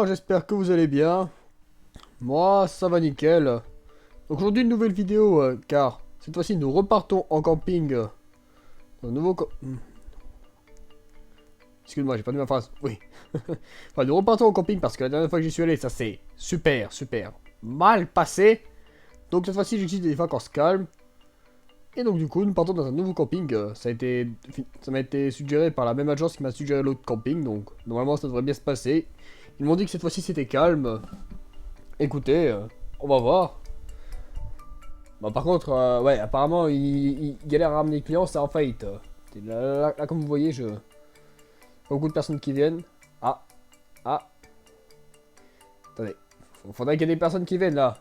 gens, j'espère que vous allez bien. Moi, ça va nickel. Donc aujourd'hui, une nouvelle vidéo, car cette fois-ci, nous repartons en camping. Un nouveau... Excuse-moi, j'ai pas dit ma phrase. Oui. Enfin, nous repartons en camping parce que la dernière fois que j'y suis allé, ça s'est super mal passé. Donc cette fois-ci, j'utilise des vacances calmes. Et donc du coup, nous partons dans un nouveau camping. Ça m'a été suggéré par la même agence qui m'a suggéré l'autre camping. Donc normalement, ça devrait bien se passer. Ils m'ont dit que cette fois-ci, c'était calme. Écoutez, on va voir. Bah, par contre, ouais, apparemment, il galère à ramener les clients, c'est en faillite. Là, comme vous voyez, beaucoup de personnes qui viennent. Ah, ah. Attendez, faudrait qu'il y ait des personnes qui viennent là.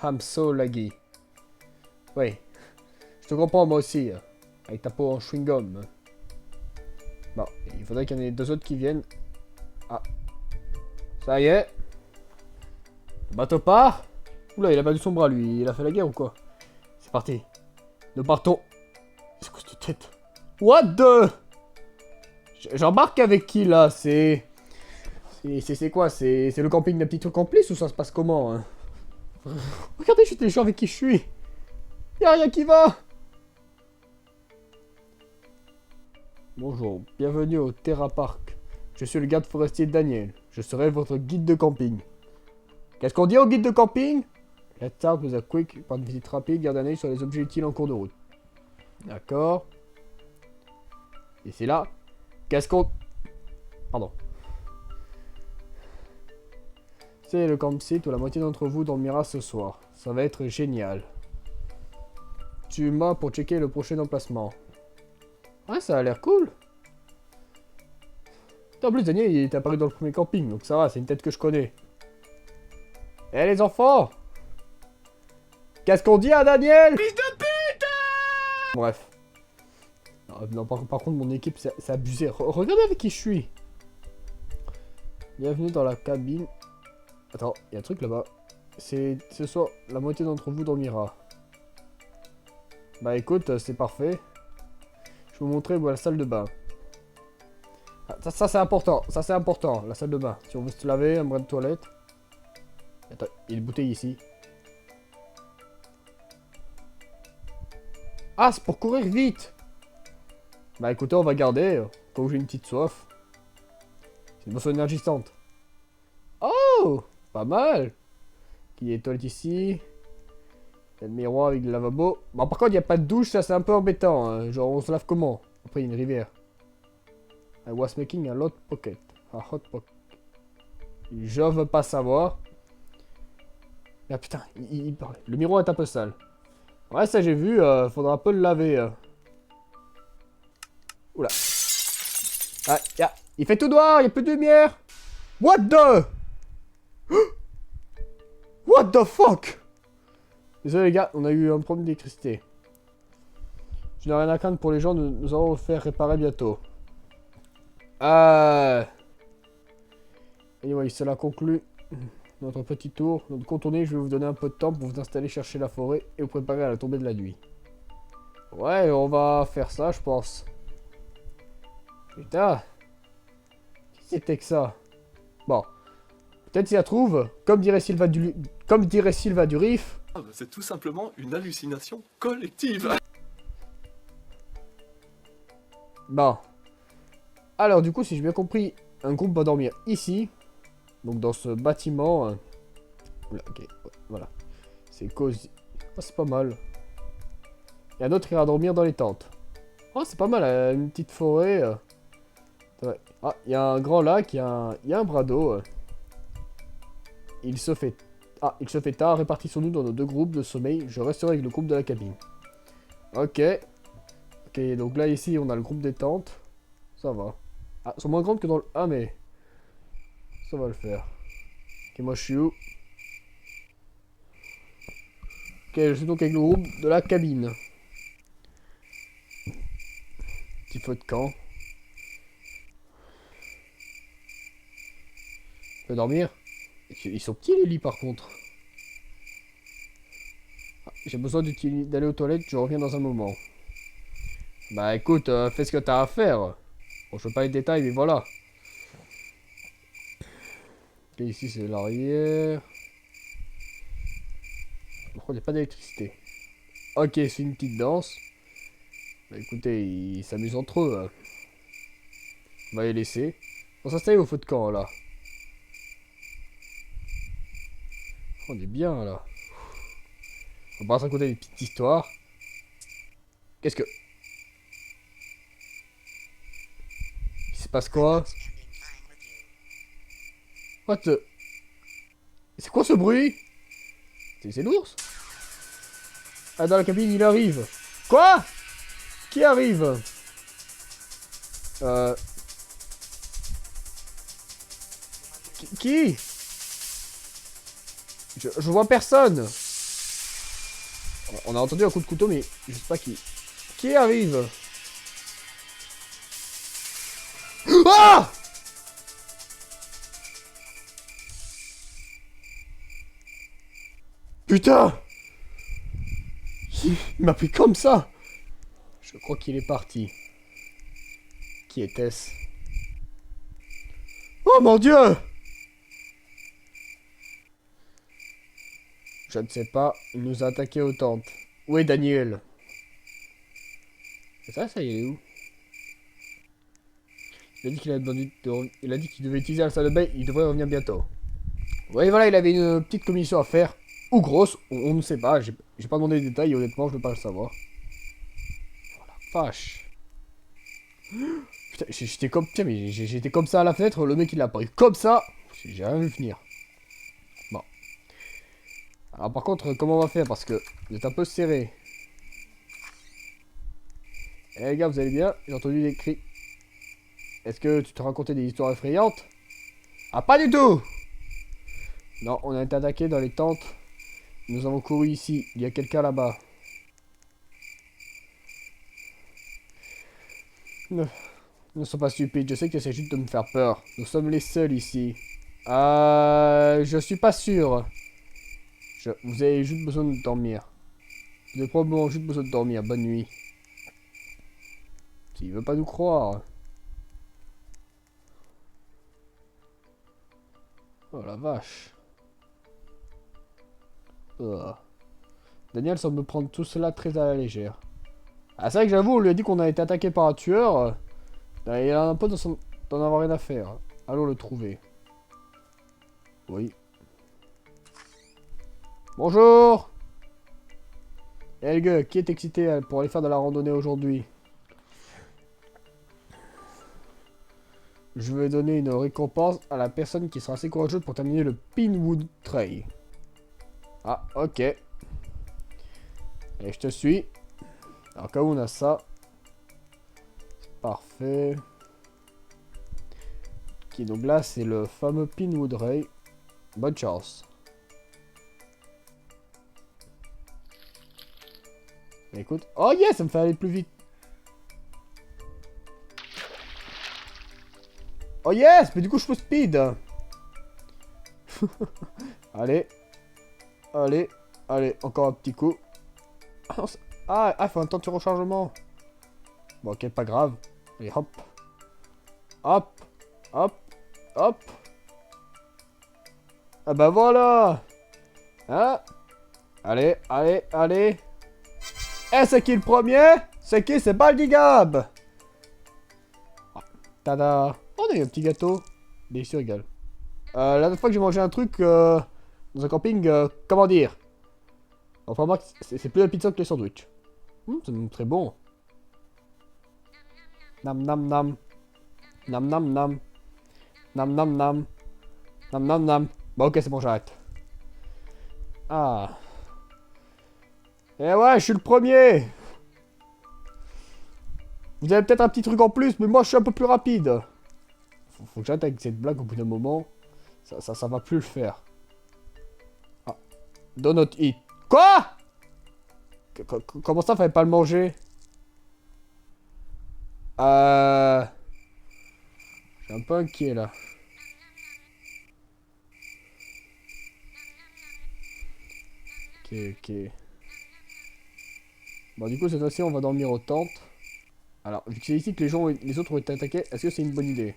I'm so laggy. Oui, je te comprends moi aussi. Avec ta peau en chewing-gum. Bon, il faudrait qu'il y en ait deux autres qui viennent. Ah, ça y est. Le bateau part. Oula, il a perdu son bras lui, il a fait la guerre ou quoi? C'est parti. Nous partons. C'est quoi cette tête? What the? J'embarque avec qui là? C'est quoi? C'est le camping d'un petit truc complice ou ça se passe comment hein? Regardez juste les gens avec qui je suis. Y'a rien qui va. Bonjour, bienvenue au Terra Park. Je suis le garde forestier Daniel. Je serai votre guide de camping. Qu'est-ce qu'on dit au guide de camping? Let's start with a quick, par une visite rapide, garde un œil sur les objets utiles en cours de route. D'accord. Et c'est là. Qu'est-ce qu'on... Pardon. C'est le campsite où la moitié d'entre vous dormira ce soir. Ça va être génial. Tu m'as pour checker le prochain emplacement. Ouais, ça a l'air cool. En plus, Daniel, il est apparu dans le premier camping, donc ça va, c'est une tête que je connais. Eh les enfants! Qu'est-ce qu'on dit à Daniel? Fils de pute! Bref. Non, par contre, mon équipe, c'est abusé. Regardez avec qui je suis. Bienvenue dans la cabine. Attends, il y a un truc là-bas. Ce soir, la moitié d'entre vous dormira. Bah écoute, c'est parfait. Je vais vous montrer où est la salle de bain. Ah, ça c'est important. Ça c'est important, la salle de bain. Si on veut se laver, un brin de toilette. Attends, il y a une bouteille ici. Ah, c'est pour courir vite. Bah écoutez, on va garder. Quand j'ai une petite soif. C'est une boisson énergisante. Oh, pas mal. Il y a des toilettes ici. Il y a le miroir avec le lavabo. Bon, par contre, il n'y a pas de douche, ça c'est un peu embêtant. Hein. Genre, on se lave comment? Après, il y a une rivière. I was making a hot pocket. A hot pocket. Je veux pas savoir. Ah putain, il parlait. Le miroir est un peu sale. Ouais, ça j'ai vu, faudra un peu le laver. Oula. Ah, il fait tout noir, il n'y a plus de lumière. What the? What the fuck? Désolé les gars, on a eu un problème d'électricité. Je n'ai rien à craindre pour les gens, nous allons le faire réparer bientôt. Et oui, cela conclut notre petit tour. Notre contournée, je vais vous donner un peu de temps pour vous installer, chercher la forêt et vous préparer à la tombée de la nuit. Ouais, on va faire ça, je pense. Putain. Qu'est-ce que c'était que ça? Bon. Peut-être s'il la trouve, comme dirait Sylvain du Riff. C'est tout simplement une hallucination collective. Bon. Alors, du coup, si j'ai bien compris, un groupe va dormir ici. Donc, dans ce bâtiment. Oula, ok, voilà. C'est cosy. Oh, c'est pas mal. Et un autre ira dormir dans les tentes. Oh, c'est pas mal, une petite forêt. Ah, il y a un grand lac, il y a un bras d'eau. Il se fait tard, répartissons-nous dans nos deux groupes de sommeil. Je resterai avec le groupe de la cabine. Ok. Ok, donc là, ici, on a le groupe des tentes. Ça va. Ah, elles sont moins grandes que dans le... Ah, mais... Ça va le faire. Ok, moi, je suis où? Ok, je suis donc avec le groupe de la cabine. Petit feu de camp. Je peux dormir? Ils sont petits les lits par contre. Ah, j'ai besoin d'aller aux toilettes, je reviens dans un moment. Bah écoute, fais ce que t'as à faire. Bon, je veux pas les détails, mais voilà. là, ici, c'est l'arrière. Par contre, il n'y a pas d'électricité. Ok, c'est une petite danse. Bah écoutez, ils s'amusent entre eux. Hein. On va les laisser. On s'installe au feu de camp, là. On est bien, là. On va se raconter une petite histoire. Qu'est-ce que... Il se passe quoi? What the... C'est quoi ce bruit? C'est l'ours? Ah, dans la cabine, il arrive. Quoi? Qui arrive? Qui? Je vois personne. On a entendu un coup de couteau, mais je sais pas qui. Qui arrive? Ah! Putain! Il m'a pris comme ça! Je crois qu'il est parti. Qui était-ce? Oh mon Dieu! Je ne sais pas, il nous a attaqué aux tentes. Où est Daniel? C'est ça, il est où? Il a dit qu'il il a dit qu'il devait utiliser la salle de bain, il devrait revenir bientôt. Oui, voilà, il avait une petite commission à faire. Ou grosse, on ne sait pas, j'ai pas demandé les détails, et honnêtement, je ne veux pas le savoir. Oh la vache. Putain, j'étais comme... Tiens, mais j'étais comme ça à la fenêtre, le mec il a apparu comme ça. J'ai rien vu venir. Bon. Alors par contre, comment on va faire? Parce que vous êtes un peu serré. Eh les gars, vous allez bien? J'ai entendu des cris. Est-ce que tu te racontais des histoires effrayantes? Ah, pas du tout! Non, on a été attaqué dans les tentes. Nous avons couru ici. Il y a quelqu'un là-bas. Ne sois pas stupide. Je sais que c'est juste de me faire peur. Nous sommes les seuls ici. Je suis pas sûr. Vous avez juste besoin de dormir. Vous avez probablement juste besoin de dormir. Bonne nuit. S'il veut pas nous croire. Oh la vache. Daniel semble prendre tout cela très à la légère. Ah, c'est vrai que j'avoue, on lui a dit qu'on a été attaqué par un tueur. Il a un peu d'en avoir rien à faire. Allons le trouver. Oui. Bonjour. Helge, qui est excité pour aller faire de la randonnée aujourd'hui? Je vais donner une récompense à la personne qui sera assez courageuse pour terminer le Pinewood Trail. Ah, ok. Et je te suis. Alors, cas où on a ça. Parfait. Ok, donc là, c'est le fameux Pinewood Trail. Bonne chance. Écoute. Oh yes, ça me fait aller plus vite. Oh yes, mais du coup, je peux speed. Allez. Allez. Allez, encore un petit coup. Ah, faut un temps de rechargement. Bon, ok, pas grave. Allez, hop. Hop. Hop. Hop. Ah bah voilà. Hein? Allez, allez, allez. Et c'est qui le premier? C'est qui? C'est Baldigab. Tada. Oh, on a eu un petit gâteau. Délicieux égal. La dernière fois que j'ai mangé un truc dans un camping, comment dire? Enfin, moi, c'est plus la pizza que les sandwichs. C'est très bon. Nam nam nam. Nam nam nam. Nam nam nam. Nam nam nam. Bon, ok, c'est bon, j'arrête. Ah. Eh ouais, je suis le premier. Vous avez peut-être un petit truc en plus, mais moi, je suis un peu plus rapide. Faut que j'arrête avec cette blague au bout d'un moment. Ça va plus le faire. Ah. Donut eat. Quoi? Comment ça, fallait pas le manger? Je suis un peu inquiet, là. Ok, ok. Bon, du coup, cette fois-ci, on va dormir aux tentes. Alors, vu que c'est ici que les autres ont été attaqués, est-ce que c'est une bonne idée?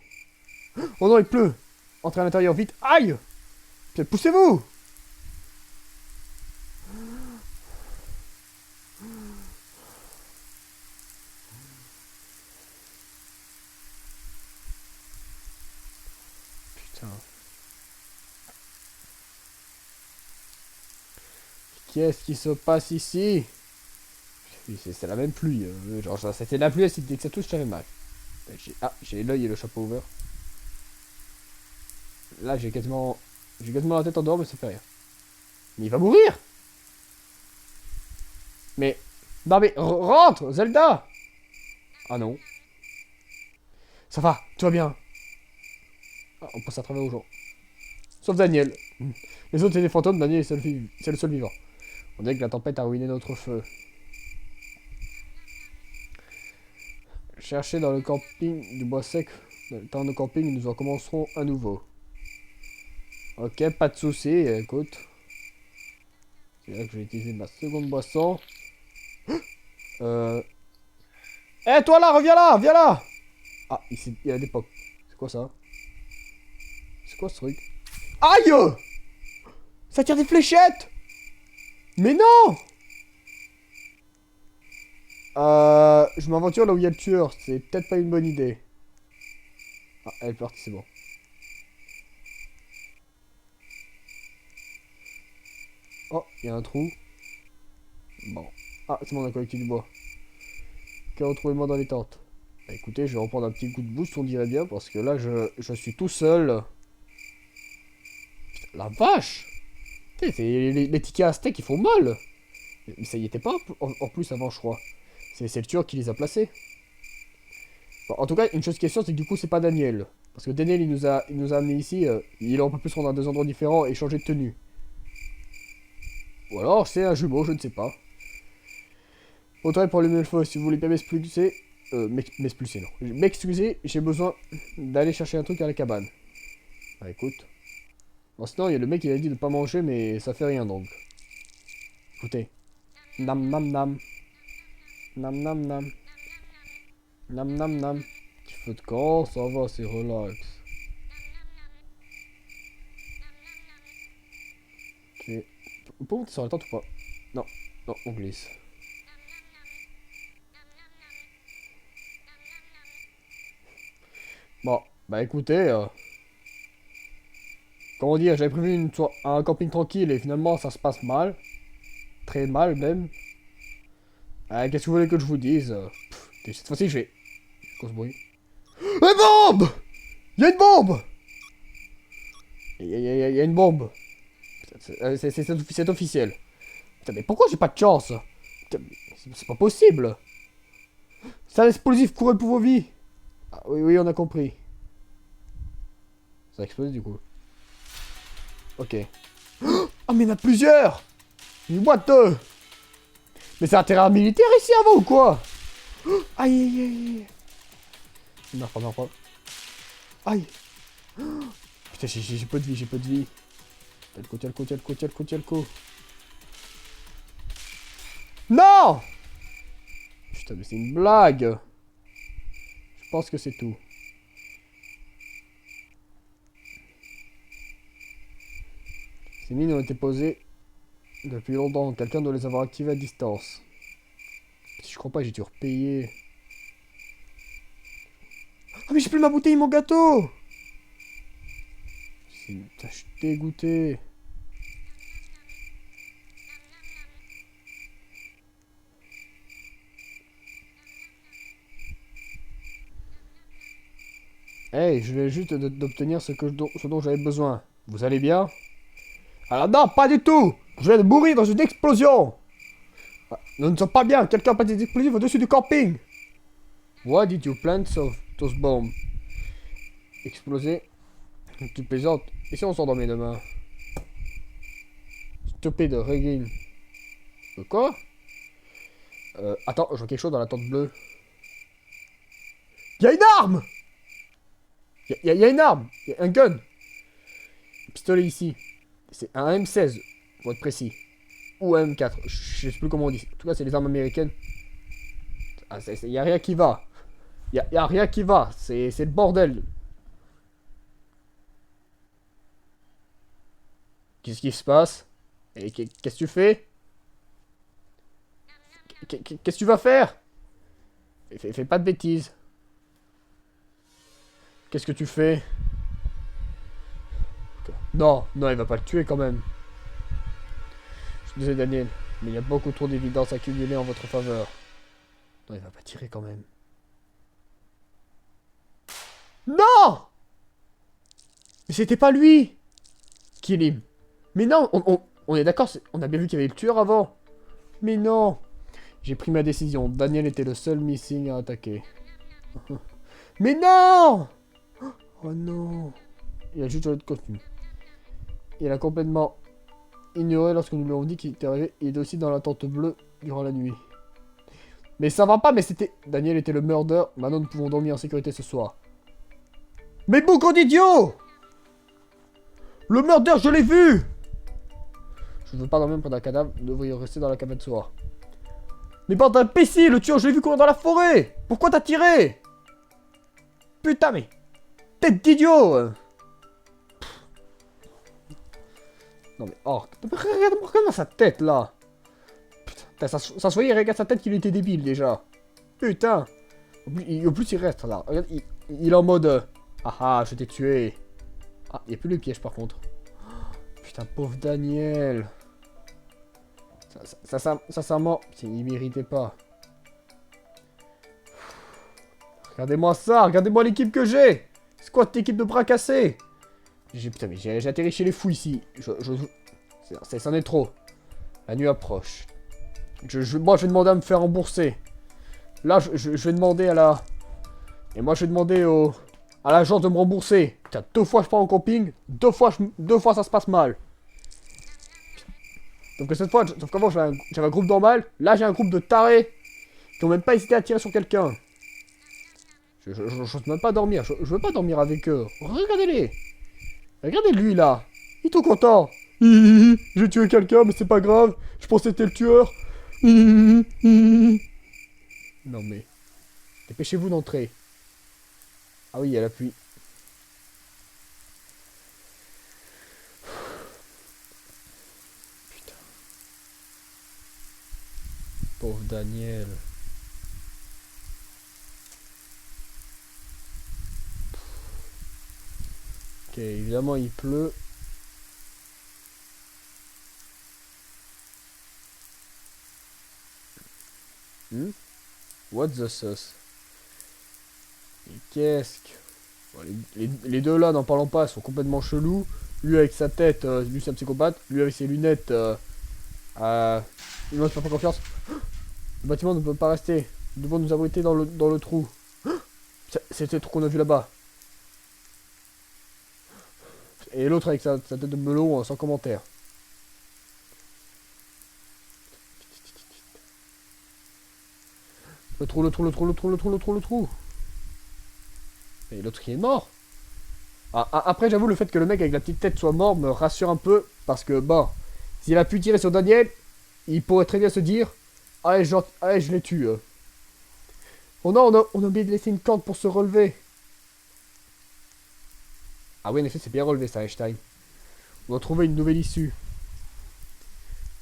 Oh non, il pleut! Entrez à l'intérieur, vite! Aïe! Poussez-vous! Putain. Qu'est-ce qui se passe ici? Oui, c'est la même pluie. Genre, c'était la pluie, dès que ça touche, j'avais mal. J'ai l'œil et le chapeau ouvert. Là, j'ai quasiment la tête en dehors, mais ça fait rien. Mais il va mourir! Mais... Non mais, rentre, Zelda! Ah non. Ça va, tout va bien. Ah, on passe à travers aux gens. Sauf Daniel. Les autres, c'est des fantômes, Daniel, c'est le seul vivant. On dirait que la tempête a ruiné notre feu. Cherchez dans le camping du bois sec. Dans le temps de camping, nous en commencerons à nouveau. Ok, pas de soucis, écoute. C'est là que je vais utiliser ma seconde boisson. Eh, toi là, reviens là, viens là! Ah, il y a des pocs. C'est quoi ça? C'est quoi ce truc? Aïe! Ça tire des fléchettes! Mais non! Je m'aventure là où il y a le tueur. C'est peut-être pas une bonne idée. Ah, elle est partie, c'est bon. Oh, il y a un trou. Bon. Ah, c'est bon, on a collecté du bois. Ok, retrouvez-moi dans les tentes. Bah, écoutez, je vais reprendre un petit coup de boost, on dirait bien, parce que là, je suis tout seul. Putain, la vache! Putain, les tickets à steak, ils font mal! Mais ça y était pas en plus avant, je crois. C'est le tueur qui les a placés. Bon, en tout cas, une chose qui est sûre, c'est que du coup, c'est pas Daniel. Parce que Daniel, il nous a amenés ici. Il aurait pas pu se rendre à deux endroits différents et changer de tenue. Ou alors, c'est un jumeau, je ne sais pas. Autant pour le même fois, si vous voulez bien m'expulser. M'expulser, non. M'excuser, j'ai besoin d'aller chercher un truc à la cabane. Ah, écoute. Bon, sinon, il y a le mec qui a dit de pas manger, mais ça fait rien donc. Écoutez. Nam nam nam. Nam nam nam. Nam nam nam. Petit feu de camp, ça va, c'est relax. Ok. On peut monter sur la tente ou pas? Non, non, on glisse. Bon, bah écoutez, comment dire, j'avais prévu un camping tranquille et finalement ça se passe mal. Très mal même. Qu'est-ce que vous voulez que je vous dise? Cette fois-ci je vais... Quoi ce bruit? Une bombe! Y'a une bombe! Y'a une bombe. C'est officiel. Putain, mais pourquoi j'ai pas de chance? C'est pas possible. C'est un explosif, courez pour vos vies. Ah, oui, oui, on a compris. Ça a explosé du coup. Ok. Ah, mais il y en a plusieurs! What the... Mais c'est un terrain militaire ici avant ou quoi? Aïe, aïe, aïe. Non, pas, non, pas. Aïe. Putain, j'ai pas de vie, j'ai pas de vie. Tiens le coup. Non! Putain, mais c'est une blague. Je pense que c'est tout. Ces mines ont été posées depuis longtemps. Quelqu'un doit les avoir activées à distance. Si je crois pas, j'ai dû repayer. Ah, mais j'ai plus ma bouteille, mon gâteau! Putain, je suis dégoûté. Hey, je vais juste d'obtenir ce dont j'avais besoin. Vous allez bien? Alors non, pas du tout! Je viens de mourir dans une explosion! Ah, nous ne sommes pas bien, quelqu'un a pas des explosifs au-dessus du camping! Why did you plant those bombs? Exploser? Tu plaisantes? Et si on s'endormait demain? Stupide, regain. Quoi? Attends, je vois quelque chose dans la tente bleue. Y'a une arme! Y'a une arme! Y'a un gun! Un pistolet ici. C'est un M16, pour être précis. Ou un M4, je sais plus comment on dit. En tout cas, c'est les armes américaines. Ah, y'a rien qui va. Y'a rien qui va. C'est le bordel. Qu'est-ce qui se passe? Et qu'est-ce que tu fais? Qu'est-ce que tu vas faire? Fais pas de bêtises. Qu'est-ce que tu fais? Non, non, il va pas le tuer quand même. Je suis désolé, Daniel, mais il y a beaucoup trop d'évidence accumulée en votre faveur. Non, il va pas tirer quand même. Non! Mais c'était pas lui! Kill him. Mais non, on est d'accord, on a bien vu qu'il y avait le tueur avant. Mais non! J'ai pris ma décision. Daniel était le seul missing à attaquer. Mais non! Oh non! Il a juste l'autre contenu. Il a complètement ignoré lorsque nous lui avons dit qu'il était arrivé. Il est aussi dans la tente bleue durant la nuit. Mais ça va pas, mais c'était... Daniel était le meurtrier. Maintenant, nous pouvons dormir en sécurité ce soir. Mais beaucoup d'idiots! Le meurtrier, je l'ai vu! Je ne veux pas dormir près d'un cadavre. Nous devrions rester dans la cabane ce soir. Mais bande d'imbéciles, le tueur, je l'ai vu courir dans la forêt! Pourquoi t'as tiré? Putain, mais... Tête d'idiot! Non mais... Oh, regarde-moi sa tête, là! Putain, ça se voyait, regarde sa tête qu'il était débile, déjà. Putain! Au plus, il reste, là. Regarde, il est en mode... Ah ah, je t'ai tué. Ah, il n'y a plus le piège, par contre. Putain, pauvre Daniel. Sincèrement, il méritait pas. Regardez-moi ça, regardez-moi l'équipe que j'ai. C'est quoi cette équipe de bras cassés? Putain, mais j'ai atterri chez les fous ici. C'en est trop. La nuit approche. Moi, je vais demander à me faire rembourser. Là, je vais demander à la... Et moi, je vais demander à l'agence de me rembourser. Putain, 2 fois je pars en camping, 2 fois ça se passe mal. Donc cette fois, sauf qu'avant j'avais un groupe normal, là j'ai un groupe de tarés qui ont même pas hésité à tirer sur quelqu'un. Je n'ose même pas dormir, je veux pas dormir avec eux. Regardez-les. Regardez lui là, il est tout content. J'ai tué quelqu'un mais c'est pas grave, je pensais que c'était le tueur. Non mais, dépêchez-vous d'entrer. Ah oui, il y a la pluie. Pauvre Daniel. Ok, évidemment il pleut. What the sauce? Qu'est-ce que... Bon, les deux là, n'en parlons pas, sont complètement chelous. Lui avec sa tête, lui c'est un psychopathe. Lui avec ses lunettes, il ne fait pas confiance. Le bâtiment ne peut pas rester. Nous devons nous abriter dans le trou. C'était le trou qu'on a vu là-bas. Et l'autre avec sa tête de melon, sans commentaire. Le trou. Et l'autre qui est mort. Après, j'avoue, le fait que le mec avec la petite tête soit mort me rassure un peu. Parce que, bon, s'il a pu tirer sur Daniel, il pourrait très bien se dire... Allez, je les tue. Oh non, on a oublié de laisser une corde pour se relever. Ah oui, en effet, c'est bien relevé ça, Einstein. On doit trouver une nouvelle issue.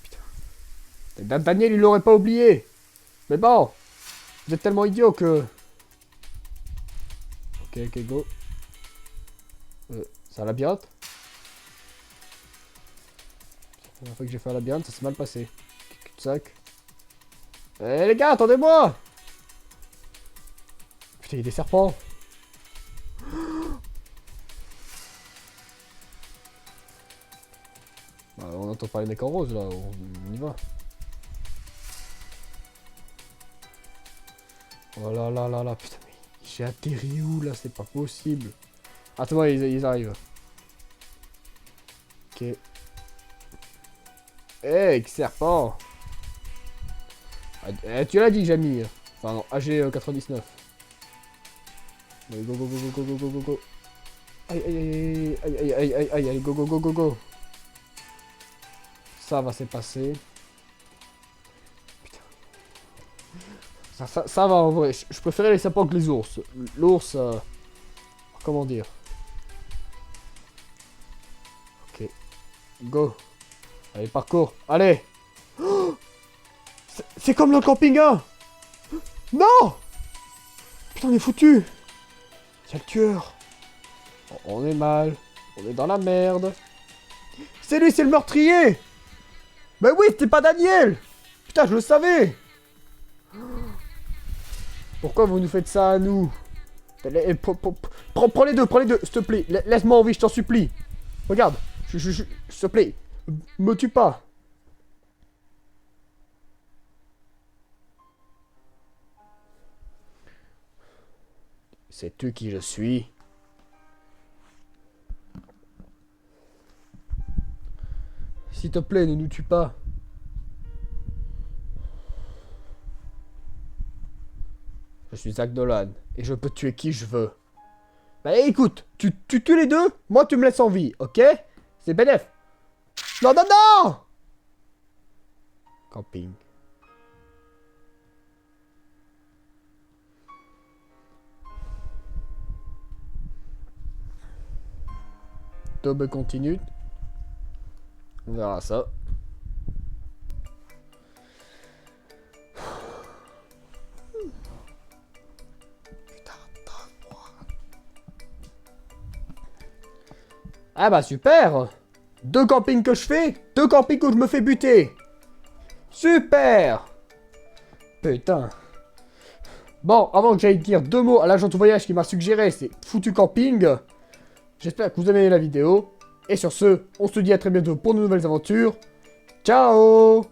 Putain. Daniel, il l'aurait pas oublié. Mais bon, vous êtes tellement idiot que... Ok, go. C'est un labyrinthe. La première fois que j'ai fait un labyrinthe, ça s'est mal passé. Cul-de-sac. Eh les gars, attendez-moi! Putain, il y a des serpents. Bah, on entend parler des mecs en rose là, on y va. Oh là là là là, putain, mais j'ai atterri où là? C'est pas possible. Ah, c'est bon, ils arrivent. Ok. Hey, serpent! Tu l'as dit, Jamie. Enfin, non, AG99. Allez, go. Aïe, allez, go. Ça va se passer. Putain. Ça va en vrai. Je préférais les serpents que les ours. L'ours, comment dire? Ok. Go. Allez, parcours. Allez. Oh, c'est comme le camping 1. Non. Putain, on est foutu. C'est le tueur. On est mal. On est dans la merde. C'est lui, c'est le meurtrier. Mais oui, c'était pas Daniel. Putain, je le savais. Pourquoi vous nous faites ça à nous? Prends les deux, s'il te plaît. Laisse-moi en vie, je t'en supplie. Regarde, s'il te plaît, me tue pas. Sais-tu qui je suis? S'il te plaît, ne nous tue pas. Je suis Zach Dolan, et je peux tuer qui je veux. Bah écoute, tu tues les deux, moi tu me laisses en vie, ok? C'est bénef. Non, non, non! Camping. Double continue. On verra ça. Ah bah super! 2 campings que je fais, 2 campings où je me fais buter. Super! Putain. Bon, avant que j'aille dire 2 mots à l'agent de voyage qui m'a suggéré ces foutus campings, j'espère que vous avez aimé la vidéo. Et sur ce, on se dit à très bientôt pour de nouvelles aventures. Ciao!